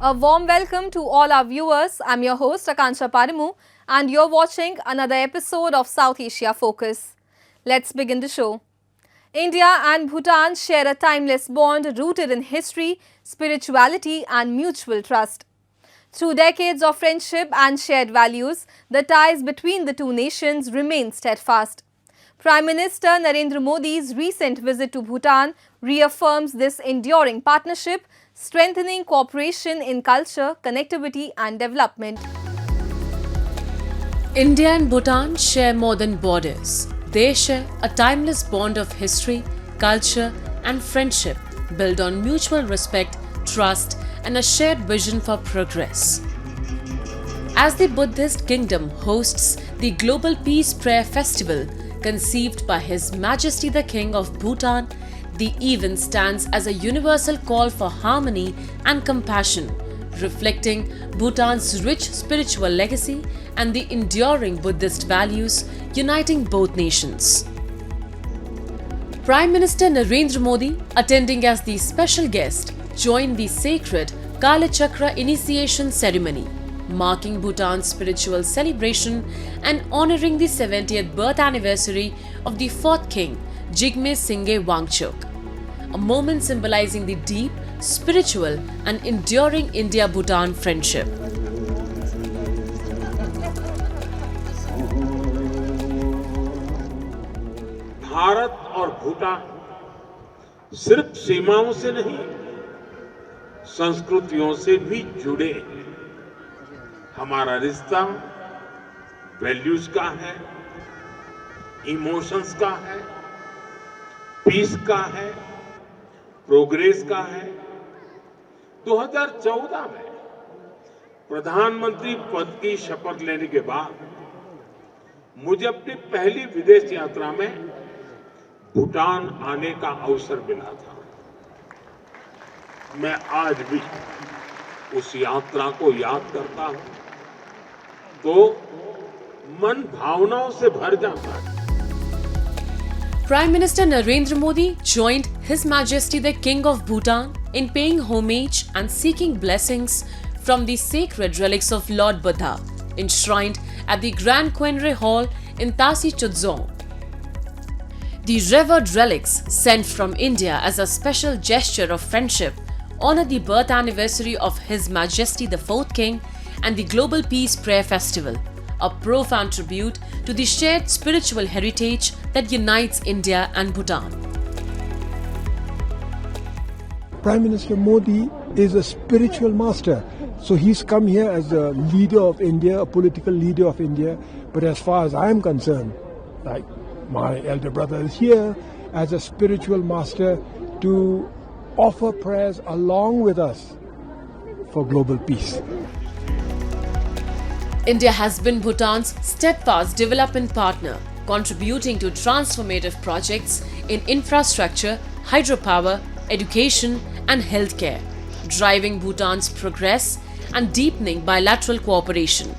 A warm welcome to all our viewers. I'm your host Akansha Parimu and you're watching another episode of South Asia Focus. Let's begin the show. India and Bhutan share a timeless bond rooted in history, spirituality and mutual trust. Through decades of friendship and shared values, the ties between the two nations remain steadfast. Prime Minister Narendra Modi's recent visit to Bhutan reaffirms this enduring partnership, strengthening cooperation in culture, connectivity and development. India and Bhutan share more than borders. They share a timeless bond of history, culture and friendship built on mutual respect, trust and a shared vision for progress. As the Buddhist kingdom hosts the Global Peace Prayer Festival, conceived by His Majesty the King of Bhutan, the event stands as a universal call for harmony and compassion, reflecting Bhutan's rich spiritual legacy and the enduring Buddhist values uniting both nations. Prime Minister Narendra Modi, attending as the special guest, joined the sacred Kala Chakra initiation ceremony, marking Bhutan's spiritual celebration and honouring the 70th birth anniversary of the 4th king, Jigme Singye Wangchuk, a moment symbolizing the deep, spiritual and enduring India-Bhutan friendship. Bharat और भूटान सिर्फ सीमाओं से नहीं, संस्कृतियों से भी जुड़े हैं। हमारा रिश्ता वैल्यूज का है, इमोशंस का है, पीस का है, प्रोग्रेस का है। 2014 में प्रधानमंत्री पद की शपथ लेने के बाद मुझे अपनी पहली विदेश यात्रा में भूटान आने का अवसर मिला था। मैं आज भी उस यात्रा को याद करता हूं तो मन भावनाओं से भर जाता है। Prime Minister Narendra Modi joined His Majesty the King of Bhutan in paying homage and seeking blessings from the sacred relics of Lord Buddha, enshrined at the Grand Quenre Hall in Tasi Chudzong. The revered relics, sent from India as a special gesture of friendship, honor the birth anniversary of His Majesty the 4th King and the Global Peace Prayer Festival, a profound tribute to the shared spiritual heritage that unites India and Bhutan. Prime Minister Modi is a spiritual master. So he's come here as a leader of India, a political leader of India. But as far as I am concerned, like my elder brother is here as a spiritual master to offer prayers along with us for global peace. India has been Bhutan's steadfast development partner, contributing to transformative projects in infrastructure, hydropower, education and healthcare, driving Bhutan's progress and deepening bilateral cooperation.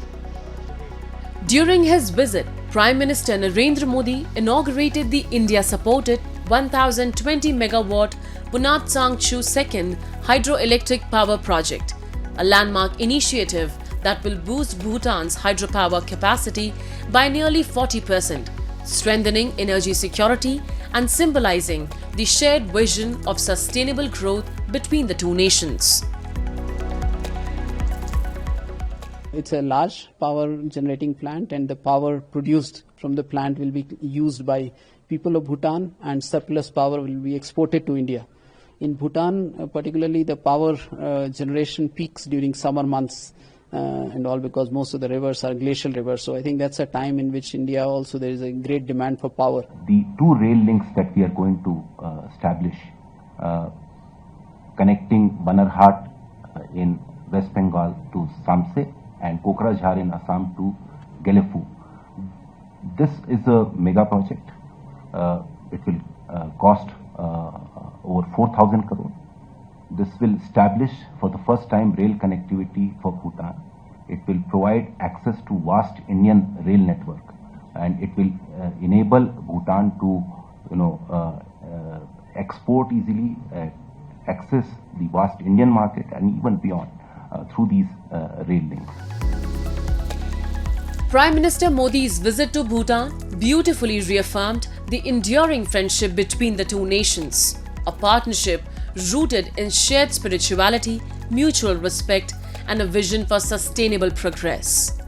During his visit, Prime Minister Narendra Modi inaugurated the India-supported 1020 megawatt Punat Sangchu 2nd hydroelectric power project, a landmark initiative that will boost Bhutan's hydropower capacity by nearly 40%, strengthening energy security and symbolizing the shared vision of sustainable growth between the two nations. It's a large power generating plant, and the power produced from the plant will be used by people of Bhutan, and surplus power will be exported to India. In Bhutan, particularly the power generation peaks during summer months and all, because most of the rivers are glacial rivers. So I think that's a time in which India also there is a great demand for power. The two rail links that we are going to establish, connecting Banarhat in West Bengal to Samse and Kokrajhar in Assam to Gelefu. This is a mega project. It will cost over 4,000 crore. This will establish for the first time rail connectivity for Bhutan. It will provide access to vast Indian rail network, and it will enable Bhutan to export easily, access the vast Indian market and even beyond. through these rail links. Prime Minister Modi's visit to Bhutan beautifully reaffirmed the enduring friendship between the two nations, a partnership rooted in shared spirituality, mutual respect, and a vision for sustainable progress.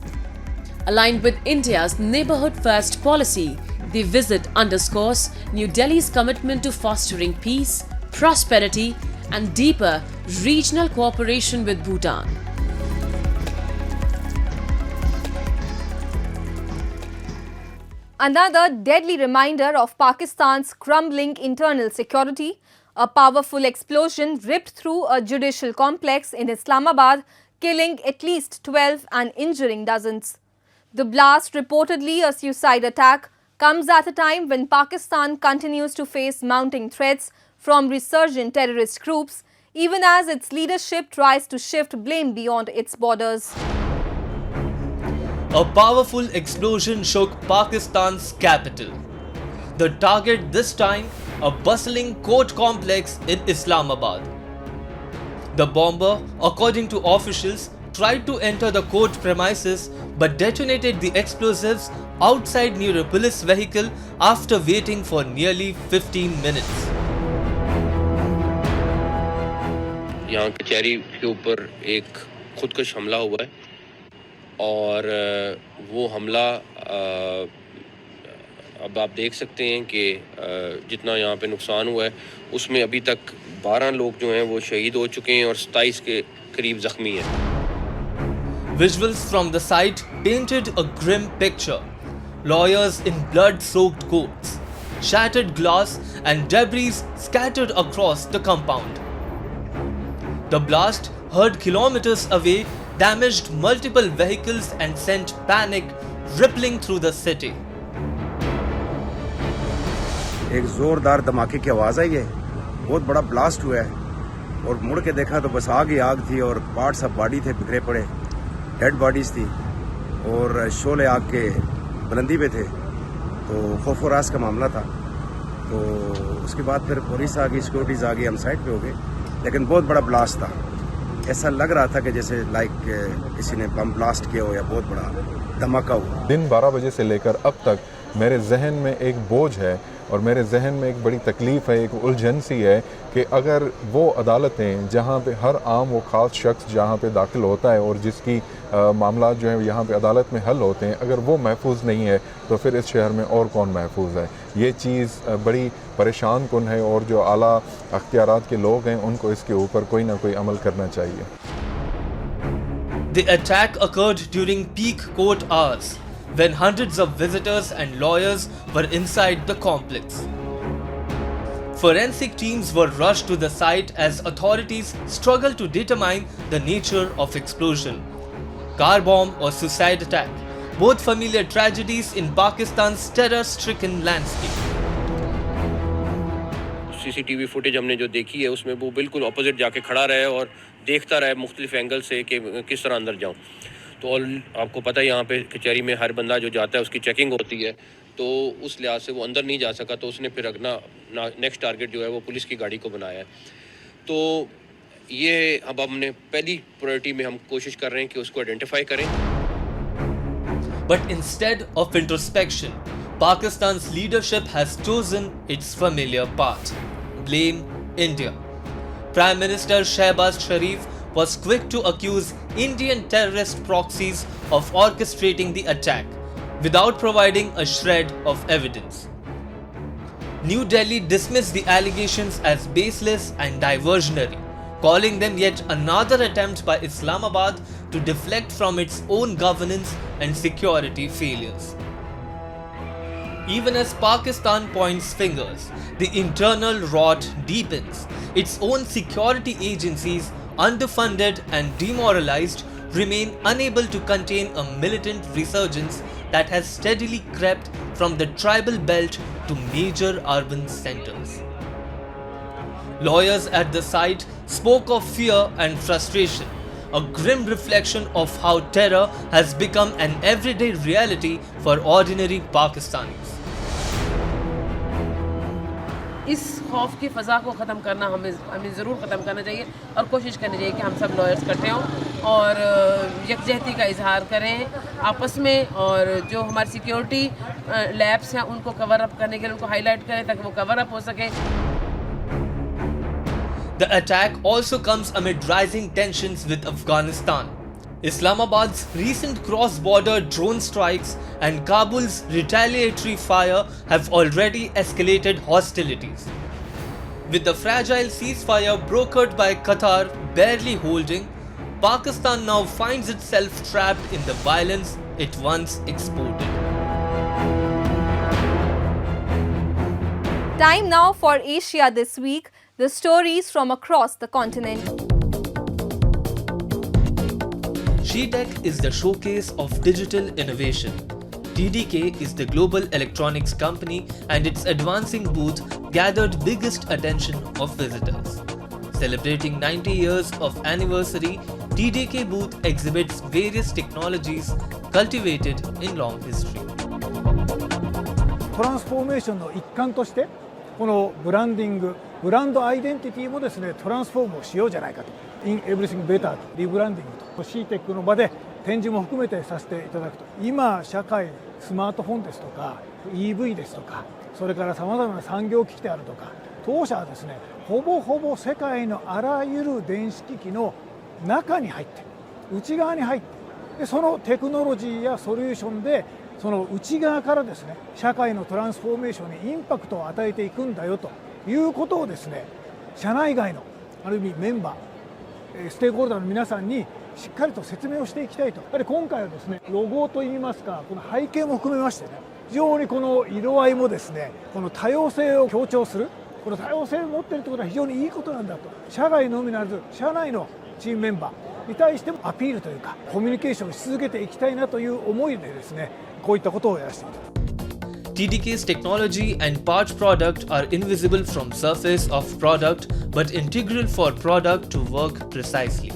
Aligned with India's Neighbourhood First policy, the visit underscores New Delhi's commitment to fostering peace, prosperity, and deeper regional cooperation with Bhutan. Another deadly reminder of Pakistan's crumbling internal security, a powerful explosion ripped through a judicial complex in Islamabad, killing at least 12 and injuring dozens. The blast, reportedly a suicide attack, comes at a time when Pakistan continues to face mounting threats from resurgent terrorist groups, even as its leadership tries to shift blame beyond its borders. A powerful explosion shook Pakistan's capital. The target this time, a bustling court complex in Islamabad. The bomber, according to officials, tried to enter the court premises but detonated the explosives outside near a police vehicle after waiting for nearly 15 minutes. यहाँ कचहरी के ऊपर एक खुदकश हमला हुआ है और वो हमला अब आप देख सकते हैं कि जितना यहाँ पे नुकसान हुआ है उसमें अभी तक 12 लोग जो हैं वो शहीद हो चुके हैं और 27 के करीब जख्मी हैं. Visuals from the site painted a grim picture. Lawyers in blood-soaked coats, shattered glass and debris scattered across the compound. The blast, heard kilometers away, damaged multiple vehicles and sent panic rippling through the city. एक जोरदार धमाके की आवाज़ आई है, बहुत बड़ा blast हुआ है और मुड़ के देखा तो बस आग ही आग थी और पार्ट्स ऑफ बॉडी थे बिखरे पड़े, डेड बॉडीज थी और शोले आग के बुलंदी पे थे, तो खौफ और रास का मामला था. तो उसके बाद फिर पुलिस आ गई, सिक्योरिटीज़ आ गई, हम साइड पे हो गए, लेकिन बहुत बड़ा ब्लास्ट था. ऐसा लग रहा था कि जैसे किसी ने बम ब्लास्ट किया हो या बहुत बड़ा धमाका हो. दिन 12 बजे से लेकर अब तक मेरे जहन में एक बोझ है और मेरे जहन में एक बड़ी तकलीफ़ है, एक उलझन सी है कि अगर वो अदालतें जहाँ पे हर आम वो ख़ास शख्स जहाँ पे दाखिल होता है और जिसकी मामला जो है यहाँ पे अदालत में हल होते हैं, अगर वो महफूज नहीं है तो फिर इस शहर में और कौन महफूज है. ये चीज़ बड़ी परेशान कुन है और जो आला अख्तियारात के लोग हैं उनको इसके ऊपर कोई ना कोई अमल करना चाहिए. The attack occurred during peak court hours, when hundreds of visitors and lawyers were inside the complex. Forensic teams were rushed to the site as authorities struggled to determine the nature of explosion. Car bomb or suicide attack, both familiar tragedies in Pakistan's terror-stricken landscape. CCTV footage हमने जो देखी है उसमें वो बिल्कुल opposite जाके खड़ा रहा है और देखता रहा है मुख्तलिफ एंगल से कि किस तरह अंदर जाऊं. तो और आपको पता है यहाँ पे कचहरी में हर बंदा जो जाता है उसकी चेकिंग होती है, तो उस लिहाज से वो अंदर नहीं जा सका, तो उसने फिर अपना नेक्स्ट टारगेट जो है वो पुलिस की गाड़ी को बनाया है. तो ये अब हमने पहली प्रायोरिटी में हम कोशिश कर रहे हैं कि उसको आइडेंटिफाई करें. But instead of introspection, Pakistan's leadership has chosen its familiar path: blame India. Prime Minister Shehbaz Sharif was quick to accuse Indian terrorist proxies of orchestrating the attack, without providing a shred of evidence. New Delhi dismissed the allegations as baseless and diversionary, calling them yet another attempt by Islamabad to deflect from its own governance and security failures. Even as Pakistan points fingers, the internal rot deepens. Its own security agencies, underfunded and demoralized, remain unable to contain a militant resurgence that has steadily crept from the tribal belt to major urban centers. Lawyers at the site spoke of fear and frustration, a grim reflection of how terror has become an everyday reality for ordinary Pakistanis. इस खौफ की फ़ज़ा को ख़त्म करना हमें ज़रूर ख़त्म करना चाहिए और कोशिश करनी चाहिए कि हम सब लॉयर्स इकट्ठे हों और यकजहती का इजहार करें आपस में, और जो हमारी सिक्योरिटी लैब्स हैं उनको कवर अप करने के लिए उनको हाईलाइट करें ताकि वो कवर अप हो सके। The attack also comes amid rising tensions with Afghanistan. Islamabad's recent cross-border drone strikes and Kabul's retaliatory fire have already escalated hostilities. With the fragile ceasefire brokered by Qatar barely holding, Pakistan now finds itself trapped in the violence it once exported. Time now for Asia This Week, the stories from across the continent. GTech is the showcase of digital innovation. TDK is the global electronics company, and its advancing booth gathered biggest attention of visitors. Celebrating 90 years of anniversary, TDK booth exhibits various technologies cultivated in long history. トランスフォーメーションの一環としてこのブランディング、ブランドアイデンティティもですねトランスフォームをしようじゃないかと。In Everything Better リブランディングと CTEC の場で展示も含めてさせていただくと、今社会スマートフォンですとか EV ですとか、それからさまざまな産業機器であるとか、当社はですねほぼほぼ世界のあらゆる電子機器の中に入って内側に入って、でそのテクノロジーやソリューションでその内側からですね社会のトランスフォーメーションにインパクトを与えていくんだよということをですね、社内外のある意味メンバーステークホルダーの皆さんにしっかりと説明をしていきたいと。やはり今回はですねロゴといいますか、この背景も含めましてね、非常にこの色合いもですねこの多様性を強調する、この多様性を持っているということは非常にいいことなんだと、社外のみならず社内のチームメンバーに対してもアピールというかコミュニケーションをし続けていきたいなという思いでですね、こういったことをやらせていただきます。TDK's technology and part product are invisible from surface of product but integral for product to work precisely.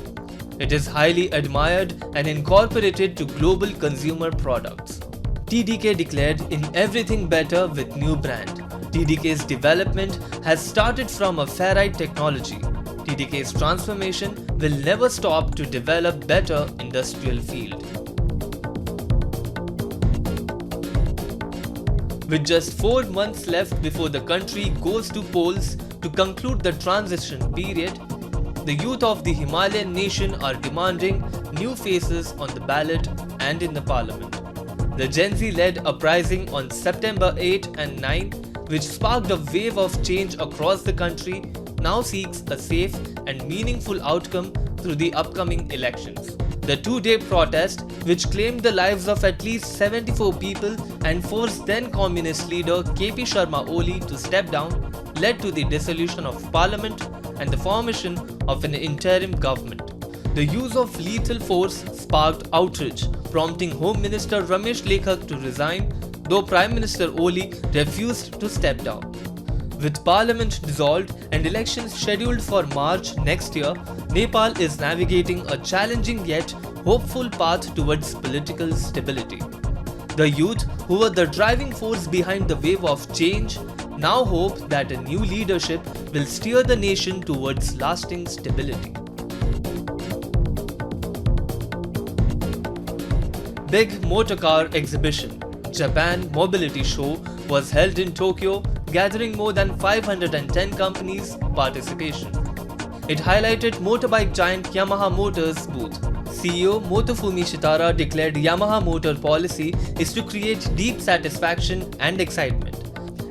It is highly admired and incorporated to global consumer products. TDK declared in Everything Better with new brand. TDK's development has started from a ferrite technology. TDK's transformation will never stop to develop better industrial field. With just 4 months left before the country goes to polls to conclude the transition period, the youth of the Himalayan nation are demanding new faces on the ballot and in the parliament. The Gen Z-led uprising on September 8 and 9, which sparked a wave of change across the country, now seeks a safe and meaningful outcome through the upcoming elections. The two-day protest, which claimed the lives of at least 74 people and forced then-communist leader KP Sharma Oli to step down, led to the dissolution of parliament and the formation of an interim government. The use of lethal force sparked outrage, prompting Home Minister Ramesh Lekhak to resign, though Prime Minister Oli refused to step down. With parliament dissolved and elections scheduled for March next year, Nepal is navigating a challenging yet hopeful path towards political stability. The youth, who were the driving force behind the wave of change, now hope that a new leadership will steer the nation towards lasting stability. Big Motor Car Exhibition, Japan Mobility Show, was held in Tokyo, gathering more than 510 companies' participation. It highlighted motorbike giant Yamaha Motors' booth. CEO Motofumi Shitara declared Yamaha Motor policy is to create deep satisfaction and excitement.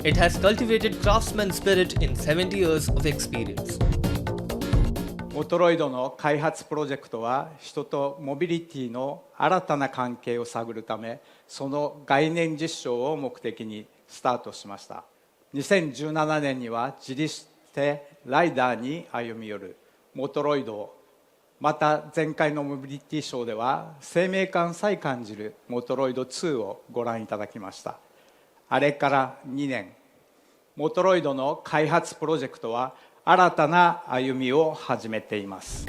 It has cultivated craftsman spirit in 70 years of experience. モトロイドの開発プロジェクトは人とモビリティの新たな関係を探るため、その概念実証を目的にスタートしました。2017年には自立してライダーに歩み寄るモトロイドを、また前回のモビリティショーでは生命感さえ感じるモトロイド2をご覧いただきました。あれから2年、モトロイドの開発プロジェクトは新たな歩みを始めています。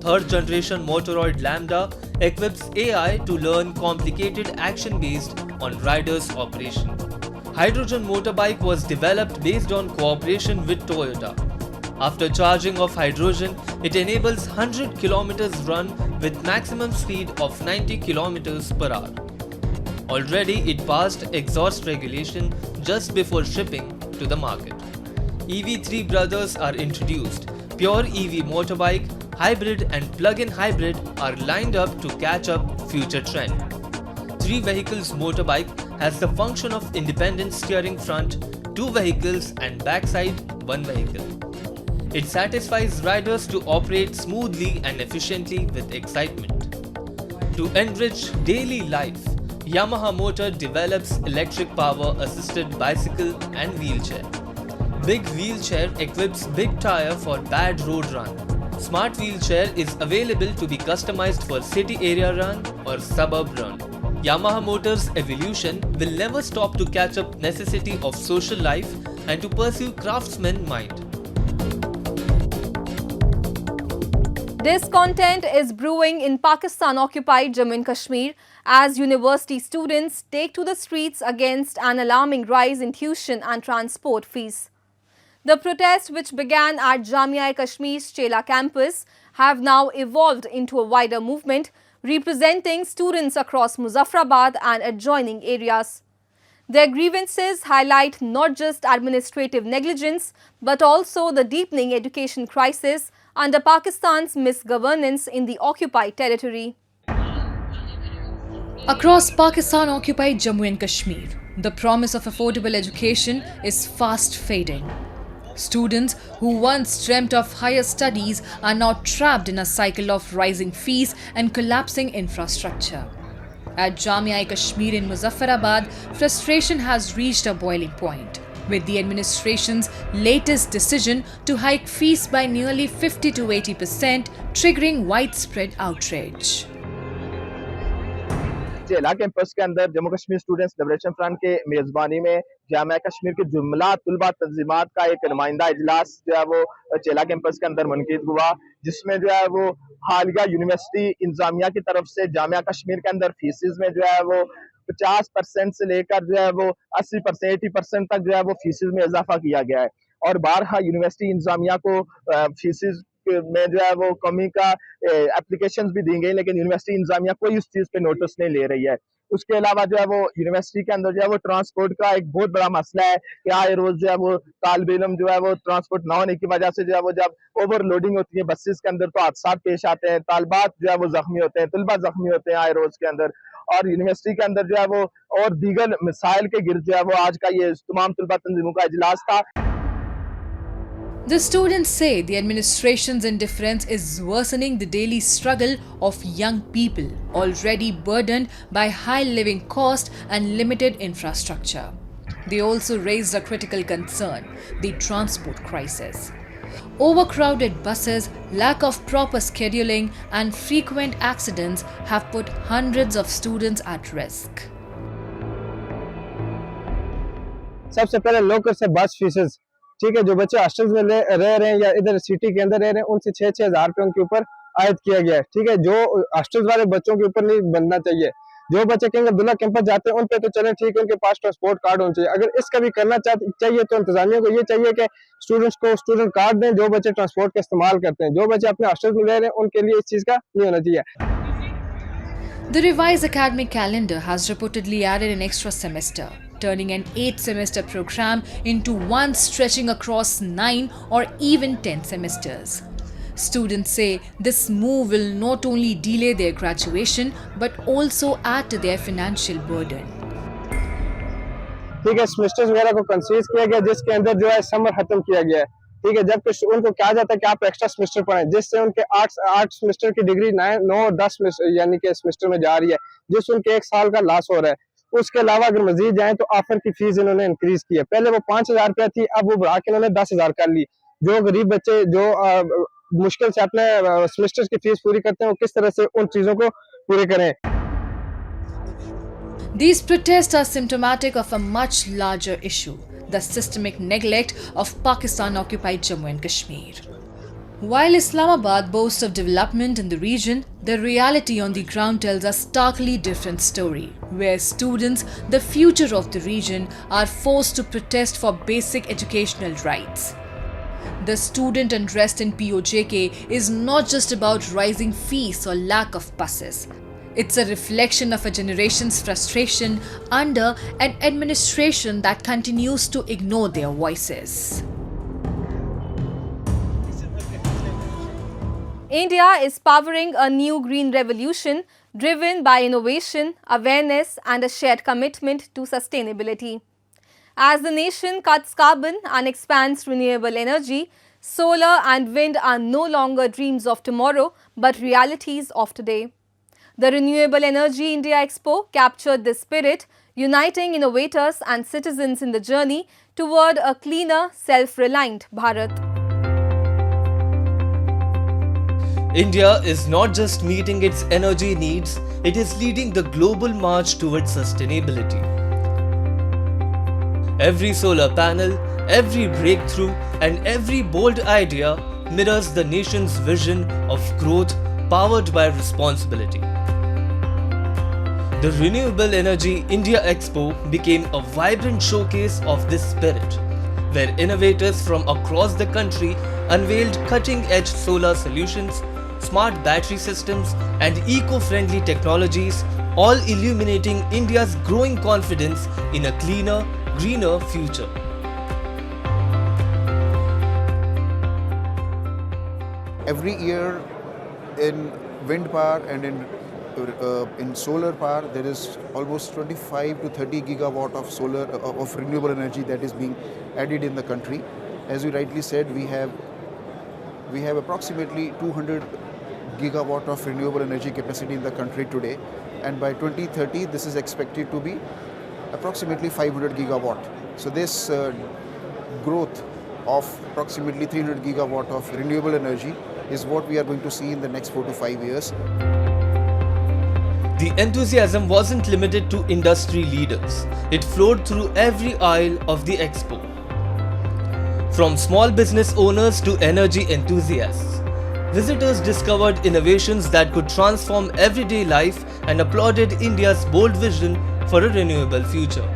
Third generation Motoroid Lambda equips AI to learn complicated action based on rider's operation. Hydrogen motorbike was developed based on cooperation with Toyota. After charging of hydrogen, it enables 100 kilometers run with maximum speed of 90 kilometers per hour. Already it passed exhaust regulation just before shipping to the market. EV3 brothers are introduced. Pure EV motorbike, hybrid and plug-in hybrid are lined up to catch up future trend. 3 vehicles motorbike has the function of independent steering front, 2 vehicles and backside 1 vehicle. It satisfies riders to operate smoothly and efficiently with excitement. To enrich daily life, Yamaha Motor develops electric power assisted bicycle and wheelchair. Big wheelchair equips big tire for bad road run. Smart wheelchair is available to be customized for city area run or suburb run. Yamaha Motors' evolution will never stop to catch up necessity of social life and to pursue craftsman mind. Discontent is brewing in Pakistan-occupied Jammu and Kashmir as university students take to the streets against an alarming rise in tuition and transport fees. The protests, which began at Jamia-e-Kashmir's Chela campus, have now evolved into a wider movement representing students across Muzaffarabad and adjoining areas. Their grievances highlight not just administrative negligence but also the deepening education crisis under Pakistan's misgovernance in the occupied territory. Across Pakistan-occupied Jammu and Kashmir, the promise of affordable education is fast fading. Students who once dreamt of higher studies are now trapped in a cycle of rising fees and collapsing infrastructure. At Jamia-e-Kashmir in Muzaffarabad, frustration has reached a boiling point, with the administration's latest decision to hike fees by nearly 50 to 80%, triggering widespread outrage. चेला campus के अंदर Jammu Kashmir students liberation front के मेजबानी में जामिया कश्मीर के जुमला तुलबा तंजीमात का एक नुमाइंदा इजलास जो है वो चेला कैंपस के अंदर मुनक़िद हुआ, जिसमें जो है वो हालिया यूनिवर्सिटी इंतजामिया की तरफ से जामिया कश्मीर के अंदर फीसिस में जो है वो 50% से लेकर जो है वो 80%, 80% तक जो है वो फीसिस में इजाफा किया गया है। और बारहा यूनिवर्सिटी इंतजामिया को फीसिस में जो है वो कमी का एप्लीकेशंस भी दी गई, लेकिन यूनिवर्सिटी इंतजामिया कोई उस चीज पे नोटिस नहीं ले रही है। उसके अलावा जो है वो यूनिवर्सिटी के अंदर जो है वो ट्रांसपोर्ट का एक बहुत बड़ा मसला है कि आए रोज जो है वो तालिब इल्म जो है वो ट्रांसपोर्ट ना होने की वजह से जो है वो जब ओवरलोडिंग होती है बसेस के अंदर तो हादसा पेश आते हैं, तालिबात जो है वो जख्मी होते हैं, तलबा जख्मी होते हैं आए रोज के अंदर। और यूनिवर्सिटी के अंदर जो है वो और दीगर मिसाइल के गिर्द जो है वो आज का ये तमाम तलबा तंजीमों का इजलास था। The students say the administration's indifference is worsening the daily struggle of young people, already burdened by high living cost and limited infrastructure. They also raised a critical concern, the transport crisis. Overcrowded buses, lack of proper scheduling, and frequent accidents have put hundreds of students at risk. सबसे पहले local से बस faeces, ठीक है, जो बच्चे hostels में रह रहे हैं या इधर सिटी के अंदर रह रहे हैं उनसे 6-6 हज़ार रुपये उनके ऊपर आयद किया गया है, ठीक है, जो हॉस्टल्स वाले बच्चों के ऊपर नहीं बनना चाहिए। जो बच्चे कहीं अब्दुल्ला कैंपस जाते हैं उन पे तो चले ठीक है, उनके पास ट्रांसपोर्ट कार्ड होना चाहिए। अगर इसका भी करना चाहिए तो इंतजामिया को ये चाहिए कि स्टूडेंट्स को स्टूडेंट कार्ड दें जो बच्चे ट्रांसपोर्ट का इस्तेमाल करते हैं। जो बच्चे अपने हॉस्टल्स में रह रहे हैं उनके लिए इस चीज़ का नहीं होना चाहिए। The revised academic calendar has reportedly added an extra semester, turning an 8-semester program into one stretching across 9 or even 10 semesters. Students say this move will not only delay their graduation but also add to their financial burden. ठीक है, semesters वगैरह को कंसीज किया गया जिसके अंदर जो है समर खत्म किया गया है, ठीक है, जबकि उनको कहा जाता है कि आप एक्स्ट्रा सेमेस्टर पढ़ें, जिससे उनके 8 सेमेस्टर की डिग्री 9 और 10 यानी कि सेमेस्टर में जा रही है, जिससे उनके 1 साल का लॉस हो रहा है। उसके अलावा अगर मजीद जाएं तो ऑफर की फीस इन्होंने इंक्रीज की है, पहले वो 5,000 रुपया थी, अब वो बढ़ा के इन्होंने 10,000 कर ली। जो गरीब बच्चे जो मुश्किल से अपने सेमेस्टर की फीस पूरी करते हैं वो किस तरह से उन चीजों को पूरे करें। These protests are symptomatic of a much larger issue, the systemic neglect of Pakistan-occupied Jammu and Kashmir. While Islamabad boasts of development in the region, the reality on the ground tells a starkly different story, where students, the future of the region, are forced to protest for basic educational rights. The student unrest in POJK is not just about rising fees or lack of buses. It's a reflection of a generation's frustration under an administration that continues to ignore their voices. India is powering a new green revolution driven by innovation, awareness, and a shared commitment to sustainability. As the nation cuts carbon and expands renewable energy, solar and wind are no longer dreams of tomorrow but realities of today. The Renewable Energy India Expo captured this spirit, uniting innovators and citizens in the journey toward a cleaner, self-reliant Bharat. India is not just meeting its energy needs, it is leading the global march towards sustainability. Every solar panel, every breakthrough, and every bold idea mirrors the nation's vision of growth powered by responsibility. The Renewable Energy India Expo became a vibrant showcase of this spirit, where innovators from across the country unveiled cutting-edge solar solutions, smart battery systems, and eco-friendly technologies, all illuminating India's growing confidence in a cleaner, greener future. Every year in wind power and in solar power, there is almost 25 to 30 gigawatt of solar of renewable energy that is being added in the country. As you rightly said, we have approximately 200 gigawatt of renewable energy capacity in the country today, and by 2030 this is expected to be approximately 500 gigawatt. So this growth of approximately 300 gigawatt of renewable energy is what we are going to see in the next 4 to 5 years. The enthusiasm wasn't limited to industry leaders. It flowed through every aisle of the expo. From small business owners to energy enthusiasts, visitors discovered innovations that could transform everyday life and applauded India's bold vision for a renewable future.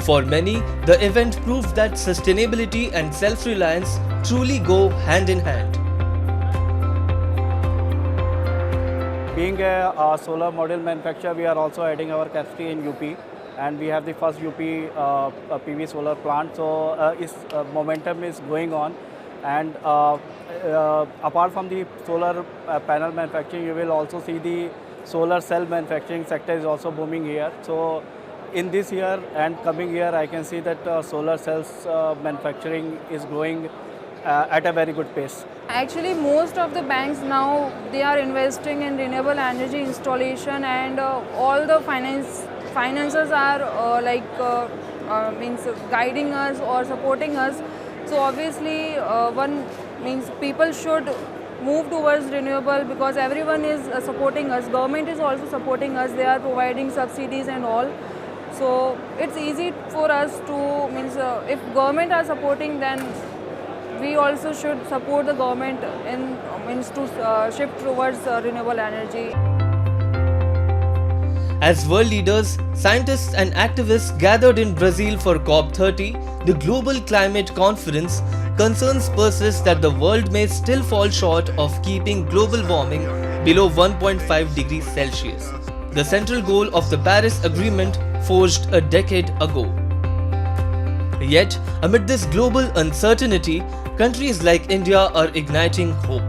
For many, the event proved that sustainability and self-reliance truly go hand in hand. Being a solar module manufacturer, we are also adding our capacity in UP, and we have the first UP PV solar plant. So its momentum is going on, and apart from the solar panel manufacturing, you will also see the solar cell manufacturing sector is also booming here. So in this year and coming year, I can see that solar cells manufacturing is growing at a very good pace. Actually, most of the banks now, they are investing in renewable energy installation, and all the finances are means guiding us or supporting us. So obviously, one means people should move towards renewable because everyone is supporting us. Government is also supporting us. They are providing subsidies and all. So it's easy for us to means if government are supporting, then we also should support the government in means to shift towards renewable energy. As world leaders, scientists and activists gathered in Brazil for COP30, the global climate conference, concerns persist that the world may still fall short of keeping global warming below 1.5 degrees Celsius, the central goal of the Paris Agreement forged a decade ago. Yet, amid this global uncertainty, countries like India are igniting hope.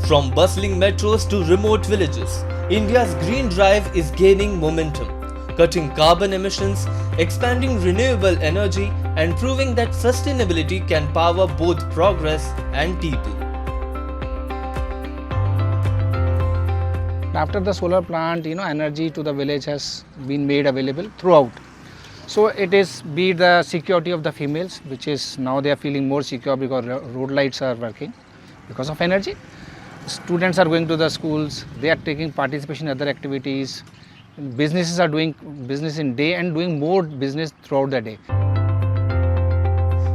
From bustling metros to remote villages, India's green drive is gaining momentum, cutting carbon emissions, expanding renewable energy, and proving that sustainability can power both progress and people. After the solar plant, energy to the village has been made available throughout. So it is be the security of the females, which is now they are feeling more secure because road lights are working because of energy. Students are going to the schools, they are taking participation in other activities. Businesses are doing business in day and doing more business throughout the day.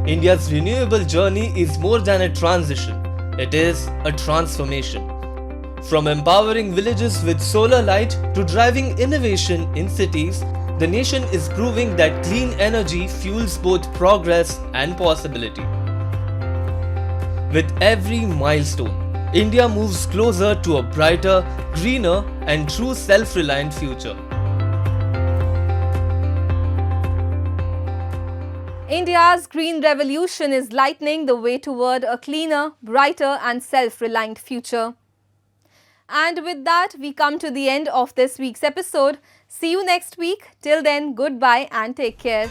India's renewable journey is more than a transition, it is a transformation. From empowering villages with solar light to driving innovation in cities, the nation is proving that clean energy fuels both progress and possibility. With every milestone, India moves closer to a brighter, greener, and true self-reliant future. India's green revolution is lightening the way toward a cleaner, brighter, and self-reliant future. And with that, we come to the end of this week's episode. See you next week. Till then, goodbye and take care.